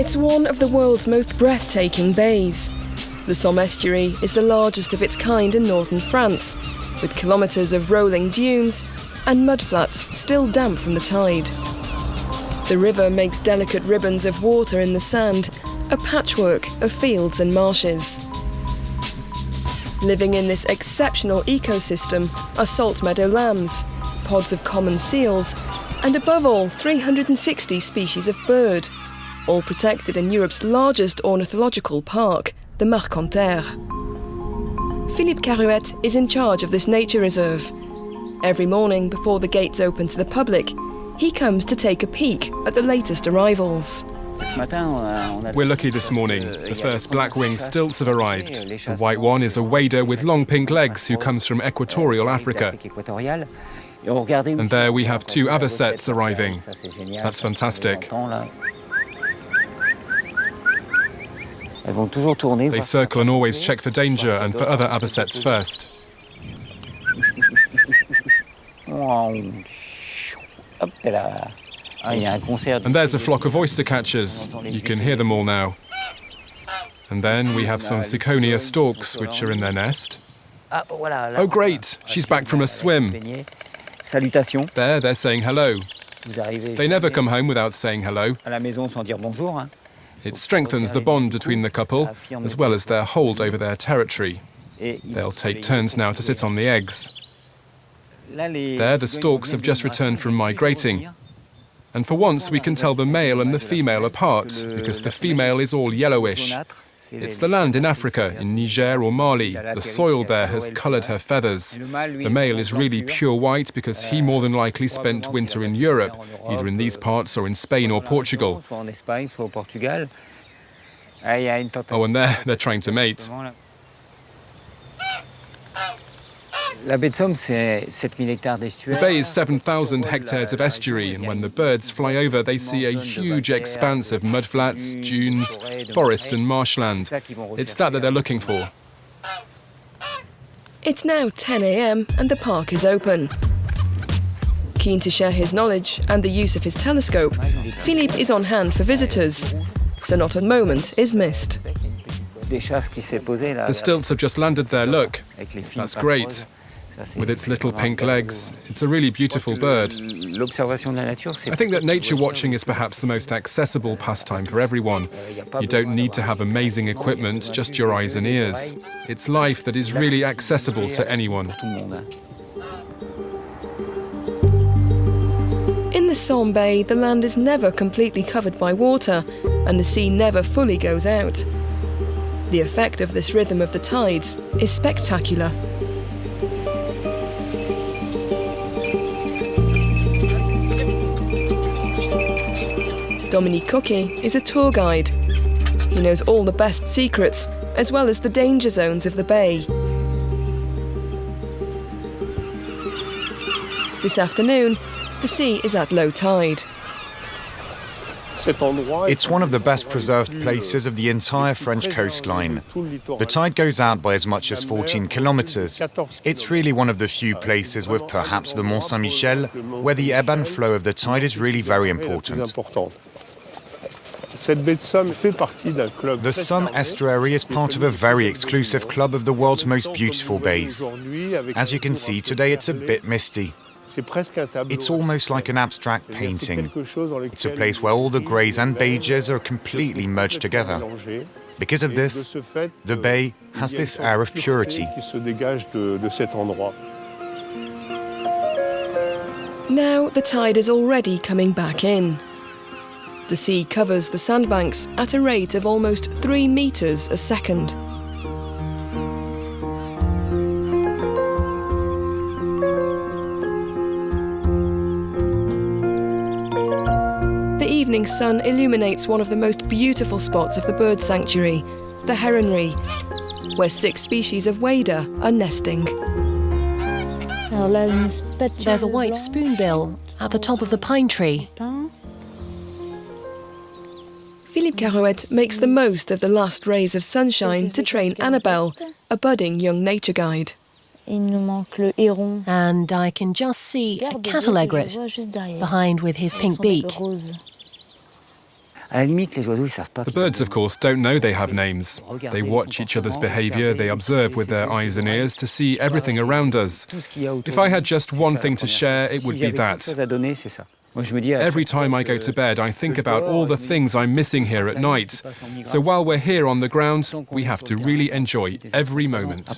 It's one of the world's most breathtaking bays. The Somme estuary is the largest of its kind in northern France, with kilometres of rolling dunes and mudflats still damp from the tide. The river makes delicate ribbons of water in the sand, a patchwork of fields and marshes. Living in this exceptional ecosystem are salt-meadow lambs, pods of common seals, and above all 360 species of bird, all protected in Europe's largest ornithological park, the Marquenterre. Philippe Carouet is in charge of this nature reserve. Every morning before the gates open to the public, he comes to take a peek at the latest arrivals. We're lucky this morning. The first black-winged stilts have arrived. The white one is a wader with long pink legs who comes from equatorial Africa. And there we have 2 other sets arriving. That's fantastic. They circle and always check for danger and for other sets first. And there's a flock of oyster catchers. You can hear them all now. And then we have some ciconia storks, which are in their nest. Oh, great! She's back from a swim. There, they're saying hello. They never come home without saying hello. It strengthens the bond between the couple, as well as their hold over their territory. They'll take turns now to sit on the eggs. There, the storks have just returned from migrating. And for once, we can tell the male and the female apart, because the female is all yellowish. It's the land in Africa, in Niger or Mali. The soil there has coloured her feathers. The male is really pure white because he more than likely spent winter in Europe, either in these parts or in Spain or Portugal. Oh, and there, they're trying to mate. The bay is 7,000 hectares of estuary, and when the birds fly over, they see a huge expanse of mudflats, dunes, forest and marshland. It's that they're looking for. It's now 10 a.m. and the park is open. Keen to share his knowledge and the use of his telescope, Philippe is on hand for visitors, so not a moment is missed. The stilts have just landed there, look. That's great. With its little pink legs, it's a really beautiful bird. I think that nature watching is perhaps the most accessible pastime for everyone. You don't need to have amazing equipment, just your eyes and ears. It's life that is really accessible to anyone. In the Somme Bay, the land is never completely covered by water, and the sea never fully goes out. The effect of this rhythm of the tides is spectacular. Dominique Coquet is a tour guide. He knows all the best secrets, as well as the danger zones of the bay. This afternoon, the sea is at low tide. It's one of the best preserved places of the entire French coastline. The tide goes out by as much as 14 kilometres. It's really one of the few places, with perhaps the Mont Saint-Michel, where the ebb and flow of the tide is really very important. The Somme estuary is part of a very exclusive club of the world's most beautiful bays. As you can see, today it's a bit misty. It's almost like an abstract painting. It's a place where all the greys and beiges are completely merged together. Because of this, the bay has this air of purity. Now the tide is already coming back in. The sea covers the sandbanks at a rate of almost 3 metres a second. The evening sun illuminates one of the most beautiful spots of the bird sanctuary, the heronry, where 6 species of wader are nesting. There's a white spoonbill at the top of the pine tree. Philippe Carouet makes the most of the last rays of sunshine to train Annabelle, a budding young nature guide. And I can just see a cattle egret behind with his pink beak. The birds, of course, don't know they have names. They watch each other's behaviour, they observe with their eyes and ears to see everything around us. If I had just one thing to share, it would be that. Every time I go to bed, I think about all the things I'm missing here at night. So while we're here on the ground, we have to really enjoy every moment.